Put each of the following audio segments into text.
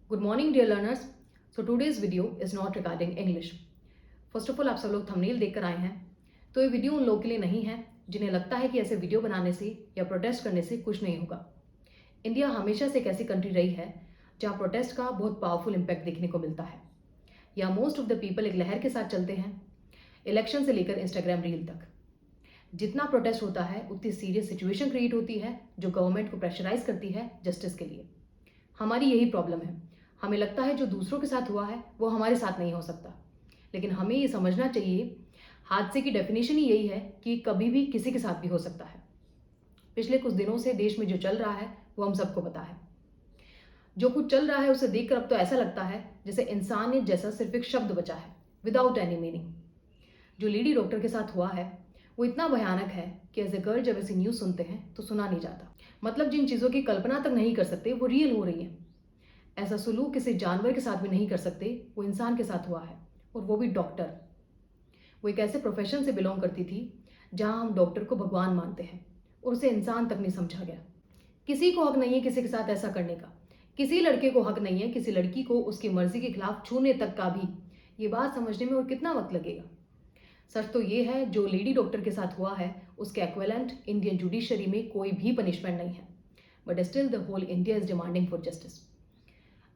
Good morning, dear learners. So today's video is not regarding English. First of all आप सब लोग thumbnail देखकर आए हैं, तो ये वीडियो उन लोगों के लिए नहीं है जिन्हें लगता है कि ऐसे वीडियो बनाने से या प्रोटेस्ट करने से कुछ नहीं होगा। इंडिया हमेशा से एक ऐसी कंट्री रही है जहाँ प्रोटेस्ट का बहुत पावरफुल इम्पैक्ट देखने को मिलता है। या मोस्ट ऑफ द पीपल एक लहर के साथ चलते हैं, इलेक्शन से लेकर इंस्टाग्राम रील तक। जितना प्रोटेस्ट होता है उतनी सीरियस सिचुएशन क्रिएट होती है जो गवर्नमेंट को प्रेशराइज करती है जस्टिस के लिए। हमारी यही प्रॉब्लम है, हमें लगता है जो दूसरों के साथ हुआ है वो हमारे साथ नहीं हो सकता, लेकिन हमें ये समझना चाहिए हादसे की डेफिनेशन ही यही है कि कभी भी किसी के साथ भी हो सकता है। पिछले कुछ दिनों से देश में जो चल रहा है वो हम सबको पता है। जो कुछ चल रहा है उसे देखकर अब तो ऐसा लगता है जैसे इंसानियत जैसा सिर्फ एक शब्द बचा है, विदाउट एनी मीनिंग। जो लेडी डॉक्टर के साथ हुआ है वो इतना भयानक है कि एज ए गर्ल जब ऐसी न्यूज़ सुनते हैं तो सुना नहीं जाता। मतलब जिन चीज़ों की कल्पना तक नहीं कर सकते वो रियल हो रही हैं। ऐसा सुलूक किसी जानवर के साथ भी नहीं कर सकते, वो इंसान के साथ हुआ है, और वो भी डॉक्टर। वो एक ऐसे प्रोफेशन से बिलोंग करती थी जहां हम डॉक्टर को भगवान मानते हैं और उसे इंसान तक नहीं समझा गया। किसी को हक नहीं है किसी के साथ ऐसा करने का। किसी लड़के को हक नहीं है किसी लड़की को उसकी मर्जी के खिलाफ छूने तक का भी। ये बात समझने में और कितना वक्त लगेगा। सच तो ये है जो लेडी डॉक्टर के साथ हुआ है उसके एक्विवेलेंट इंडियन जुडिशरी में कोई भी पनिशमेंट नहीं है, but still the whole India is demanding for justice.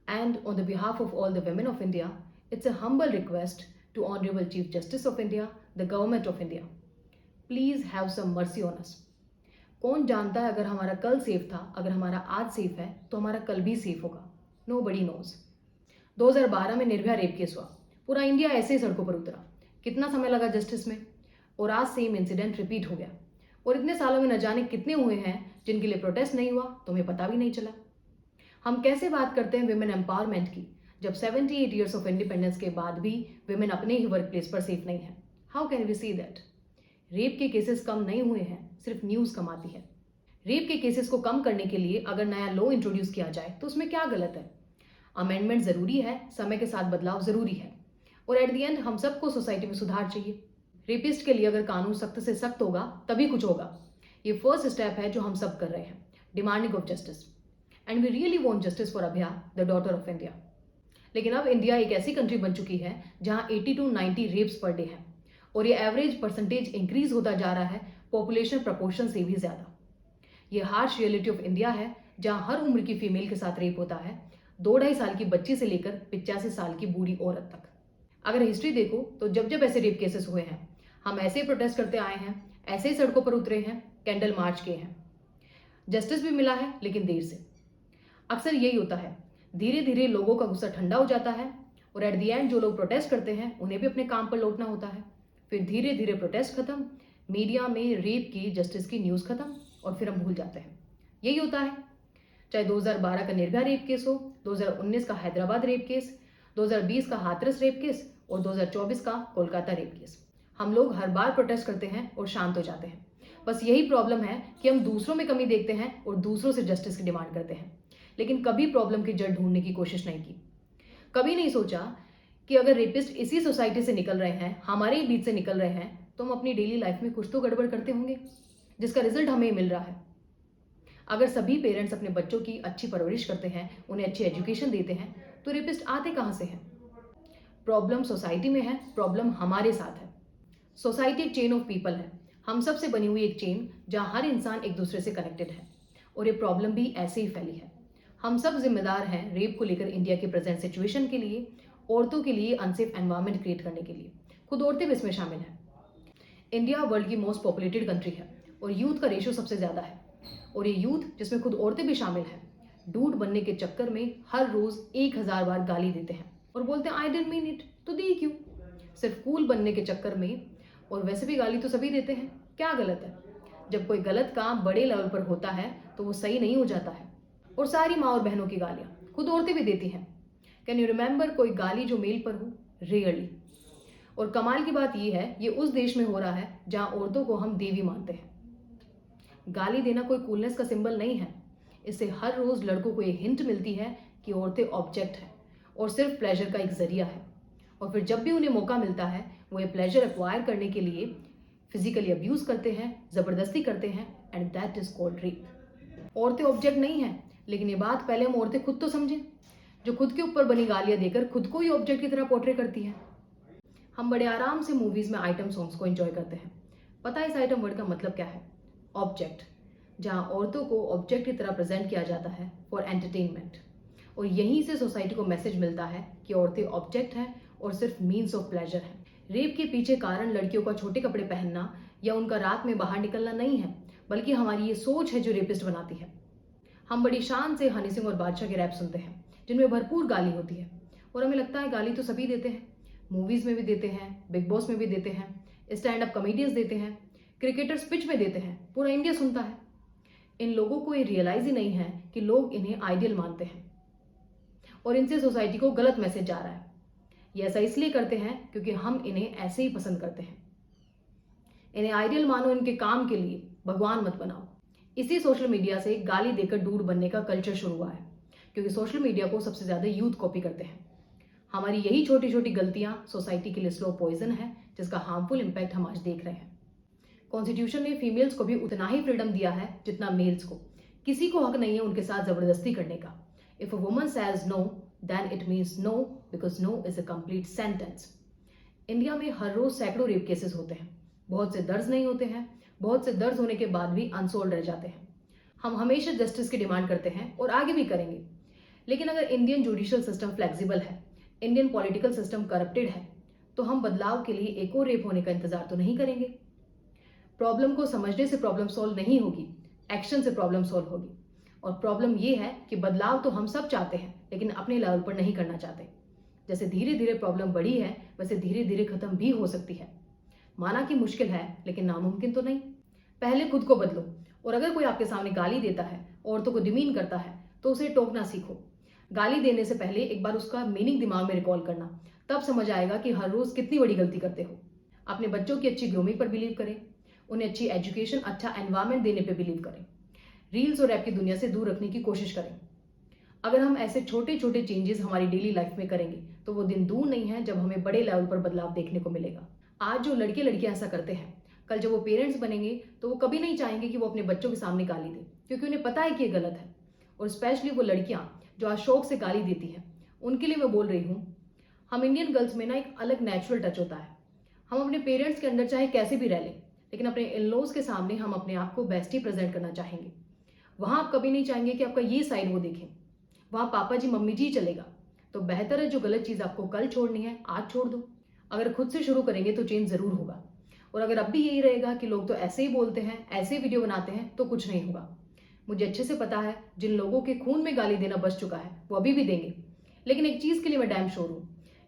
And on the behalf of all the women of India, it's a humble request to Honorable Chief Justice of India, the Government of India. Please have some mercy on us. कौन जानता है अगर हमारा कल safe था, अगर हमारा आज सेफ है तो हमारा कल भी सेफ होगा। Nobody knows. 2012 में निर्भया रेप केस हुआ, पूरा इंडिया ऐसे ही सड़कों पर उतरा। कितना समय लगा जस्टिस में, और आज सेम इंसिडेंट रिपीट हो गया। और इतने सालों में न जाने कितने हुए हैं जिनके लिए प्रोटेस्ट नहीं हुआ तो हमें पता भी नहीं चला। हम कैसे बात करते हैं विमेन एम्पावरमेंट की जब 78 ईयर्स ऑफ इंडिपेंडेंस के बाद भी विमेन अपने ही वर्क प्लेस पर सेफ नहीं है। How can we see that? Rape के केसेस कम नहीं हुए हैं, सिर्फ न्यूज़ कम आती है। रेप के केसेस को कम करने के लिए अगर नया लॉ इंट्रोड्यूस किया जाए तो उसमें क्या गलत है? अमेंडमेंट ज़रूरी है, समय के साथ बदलाव ज़रूरी है, और एट दी एंड हम सबको सोसाइटी में सुधार चाहिए। रेपिस्ट के लिए अगर कानून सख्त से सख्त होगा तभी कुछ होगा। ये फर्स्ट स्टेप है जो हम सब कर रहे हैं, demanding of justice. And we really want justice for Abhaya, the daughter of India. लेकिन अब इंडिया एक ऐसी कंट्री बन चुकी है जहां 80 to 90 रेप्स पर डे है, और ये एवरेज परसेंटेज इंक्रीज होता जा रहा है पॉपुलेशन प्रपोर्शन से भी ज़्यादा। ये हार्श रियलिटी ऑफ इंडिया है जहां हर उम्र की फीमेल के साथ रेप होता है, 2-2.5 साल की बच्ची से लेकर 85 साल की बूढ़ी औरत तक। अगर हिस्ट्री देखो तो जब जब ऐसे रेप केसेस हुए हैं हम ऐसे ही प्रोटेस्ट करते आए हैं, ऐसे ही सड़कों पर उतरे हैं, कैंडल मार्च किए हैं। जस्टिस भी मिला है लेकिन देर से। अक्सर यही होता है, धीरे धीरे लोगों का गुस्सा ठंडा हो जाता है और एट द एंड जो लोग प्रोटेस्ट करते हैं उन्हें भी अपने काम पर लौटना होता है। फिर धीरे धीरे प्रोटेस्ट खत्म, मीडिया में रेप की जस्टिस की न्यूज़ खत्म, और फिर हम भूल जाते हैं। यही होता है, चाहे 2012 का निर्भया रेप केस हो, 2019 का हैदराबाद रेप केस, 2020 का हाथरस रेप केस और 2024 का कोलकाता रेप केस। हम लोग हर बार प्रोटेस्ट करते हैं और शांत हो जाते हैं। बस यही प्रॉब्लम है कि हम दूसरों में कमी देखते हैं और दूसरों से जस्टिस की डिमांड करते हैं, लेकिन कभी प्रॉब्लम की जड़ ढूंढने की कोशिश नहीं की। कभी नहीं सोचा कि अगर रेपिस्ट इसी सोसाइटी से निकल रहे हैं, हमारे ही बीच से निकल रहे हैं, तो हम अपनी डेली लाइफ में कुछ तो गड़बड़ करते होंगे जिसका रिजल्ट हमें मिल रहा है। अगर सभी पेरेंट्स अपने बच्चों की अच्छी परवरिश करते हैं, उन्हें अच्छी एजुकेशन देते हैं, तो रेपिस्ट आते कहाँ से हैं? प्रॉब्लम सोसाइटी में है, प्रॉब्लम हमारे साथ है। सोसाइटी एक चेन ऑफ पीपल है, हम सब से बनी हुई एक चेन जहाँ हर इंसान एक दूसरे से कनेक्टेड है, और ये प्रॉब्लम भी ऐसे ही फैली है। हम सब जिम्मेदार हैं रेप को लेकर इंडिया की प्रेजेंट सिचुएशन के लिए, औरतों के लिए अनसेफ एनवायरनमेंट क्रिएट करने के लिए। खुद औरतें भी इसमें शामिल हैं। इंडिया वर्ल्ड की मोस्ट पॉपुलेटेड कंट्री है और यूथ का रेशो सबसे ज़्यादा है, और ये यूथ जिसमें खुद औरतें भी शामिल हैं, डूड बनने के चक्कर में हर रोज़ 1000 बार गाली देते हैं और बोलते हैं आई डिडंट मीन इट, तो दी क्यों? सिर्फ कूल बनने के चक्कर में, और वैसे भी गाली तो सभी देते हैं, क्या गलत है? जब कोई गलत काम बड़े लेवल पर होता है तो वो सही नहीं हो जाता है। और सारी माँ और बहनों की गालियाँ खुद औरतें भी देती हैं। कैन यू रिमेंबर कोई गाली जो मेल पर हो? रेयरली। और कमाल की बात यह है, ये उस देश में हो रहा है जहाँ औरतों को हम देवी मानते हैं। गाली देना कोई कूलनेस का सिंबल नहीं है। इससे हर रोज़ लड़कों को ये हिंट मिलती है कि औरतें ऑब्जेक्ट हैं और सिर्फ प्लेजर का एक जरिया है, और फिर जब भी उन्हें मौका मिलता है वो ये प्लेजर एक्वायर करने के लिए फिजिकली अब्यूज़ करते हैं, ज़बरदस्ती करते हैं, and that is called rape. औरतें ऑब्जेक्ट नहीं हैं, लेकिन ये बात पहले हम औरतें खुद तो समझें। जो खुद के ऊपर बनी गालियां देकर खुद को ही ऑब्जेक्ट की तरह पोर्ट्रे करती है। हम बड़े आराम से मूवीज में आइटम सॉन्ग्स को एंजॉय करते हैं। पता है इस आइटम वर्ड का मतलब क्या है? ऑब्जेक्ट, जहां औरतों को ऑब्जेक्ट की तरह प्रेजेंट किया जाता है फॉर एंटरटेनमेंट। और यहीं से सोसाइटी को मैसेज मिलता है कि औरतें ऑब्जेक्ट हैं और सिर्फ मीन्स ऑफ प्लेजर हैं। रेप के पीछे कारण लड़कियों का छोटे कपड़े पहनना या उनका रात में बाहर निकलना नहीं है, बल्कि हमारी ये सोच है जो रेपिस्ट बनाती है। हम बड़ी शान से हनी सिंह और बादशाह के रैप सुनते हैं जिनमें भरपूर गाली होती है, और हमें लगता है गाली तो सभी देते हैं। मूवीज में भी देते हैं, बिग बॉस में भी देते हैं, स्टैंड अप कॉमेडियंस देते हैं, क्रिकेटर्स पिच में देते हैं, पूरा इंडिया सुनता है। इन लोगों को ये रियलाइज ही नहीं है कि लोग इन्हें आइडियल मानते हैं और इनसे सोसाइटी को गलत मैसेज जा रहा है। ये ऐसा इसलिए करते हैं क्योंकि हम इन्हें ऐसे ही पसंद करते हैं। इन्हें आइडियल मानो इनके काम के लिए, भगवान मत बनाओ। इसी सोशल मीडिया से गाली देकर डूड बनने का कल्चर शुरू हुआ है, क्योंकि सोशल मीडिया को सबसे ज्यादा यूथ कॉपी करते हैं। हमारी यही छोटी छोटी गलतियां सोसाइटी के लिए स्लो पॉइजन है, जिसका हार्मफुल इम्पैक्ट हम आज देख रहे हैं। कॉन्स्टिट्यूशन ने फीमेल्स को भी उतना ही फ्रीडम दिया है जितना मेल्स को। किसी को हक नहीं है उनके साथ जबरदस्ती करने का। If a woman says no, then it means no, because no is a complete sentence. India में हर रोज सैकड़ों रेप केसेस होते हैं। बहुत से दर्ज नहीं होते हैं, बहुत से दर्ज होने के बाद भी अनसोल्व रह जाते हैं। हम हमेशा जस्टिस की डिमांड करते हैं और आगे भी करेंगे। लेकिन अगर इंडियन जुडिशियल सिस्टम फ्लेक्सिबल है, इंडियन पॉलिटिकल सिस्टम करप्टेड है, तो हम बदलाव के लिए एक और रेप होने का इंतजार तो नहीं करेंगे। प्रॉब्लम को समझने से प्रॉब्लम सॉल्व नहीं होगी, एक्शन से प्रॉब्लम सॉल्व होगी। और प्रॉब्लम ये है कि बदलाव तो हम सब चाहते हैं, लेकिन अपने लेवल पर नहीं करना चाहते। जैसे धीरे धीरे प्रॉब्लम बढ़ी है, वैसे धीरे धीरे खत्म भी हो सकती है। माना कि मुश्किल है, लेकिन नामुमकिन तो नहीं। पहले खुद को बदलो, और अगर कोई आपके सामने गाली देता है, औरतों को डिमीन करता है, तो उसे टोकना सीखो। गाली देने से पहले एक बार उसका मीनिंग दिमाग में रिकॉल करना, तब समझ आएगा कि हर रोज कितनी बड़ी गलती करते हो। अपने बच्चों की अच्छी ग्रूमिंग पर बिलीव करें, उन्हें अच्छी एजुकेशन, अच्छा एनवायरमेंट देने पर बिलीव करें। रील्स और ऐप की दुनिया से दूर रखने की कोशिश करें। अगर हम ऐसे छोटे छोटे चेंजेस हमारी डेली लाइफ में करेंगे, तो वो दिन दूर नहीं है जब हमें बड़े लेवल पर बदलाव देखने को मिलेगा। आज जो लड़के लड़कियां ऐसा करते हैं, कल जब वो पेरेंट्स बनेंगे तो वो कभी नहीं चाहेंगे कि वो अपने बच्चों के सामने गाली दे, क्योंकि उन्हें पता है कि ये गलत है। और स्पेशली वो लड़कियां जो आज शौक से गाली देती हैं, उनके लिए मैं बोल रही हूँ, हम इंडियन गर्ल्स में ना एक अलग नेचुरल टच होता है। हम अपने पेरेंट्स के अंदर चाहे कैसे भी रह लें, लेकिन अपने इन लॉज के सामने हम अपने आप को बेस्ट ही प्रेजेंट करना चाहेंगे। वहां आप कभी नहीं चाहेंगे कि आपका ये साइड वो देखें। वहां पापा जी मम्मी जी चलेगा। तो बेहतर है जो गलत चीज आपको कल छोड़नी है, आज छोड़ दो। अगर खुद से शुरू करेंगे तो चेंज जरूर होगा। और अगर अब भी यही रहेगा कि लोग तो ऐसे ही बोलते हैं, ऐसे ही वीडियो बनाते हैं, तो कुछ नहीं होगा। मुझे अच्छे से पता है जिन लोगों के खून में गाली देना बच चुका है, वो अभी भी देंगे। लेकिन एक चीज के लिए मैं डैम श्योर हूं,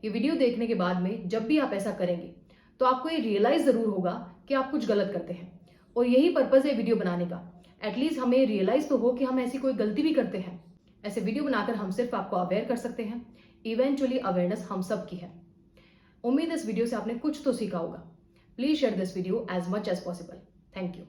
ये वीडियो देखने के बाद में जब भी आप ऐसा करेंगे, तो आपको ये रियलाइज जरूर होगा कि आप कुछ गलत करते हैं। और यही पर्पज है वीडियो बनाने का। एटलीस्ट हमें रियलाइज तो हो कि हम ऐसी कोई गलती भी करते हैं। ऐसे वीडियो बनाकर हम सिर्फ आपको अवेयर कर सकते हैं। इवेंचुअली अवेयरनेस हम सब की है। उम्मीद इस वीडियो से आपने कुछ तो सीखा होगा। Please share this video as much as possible. Thank you.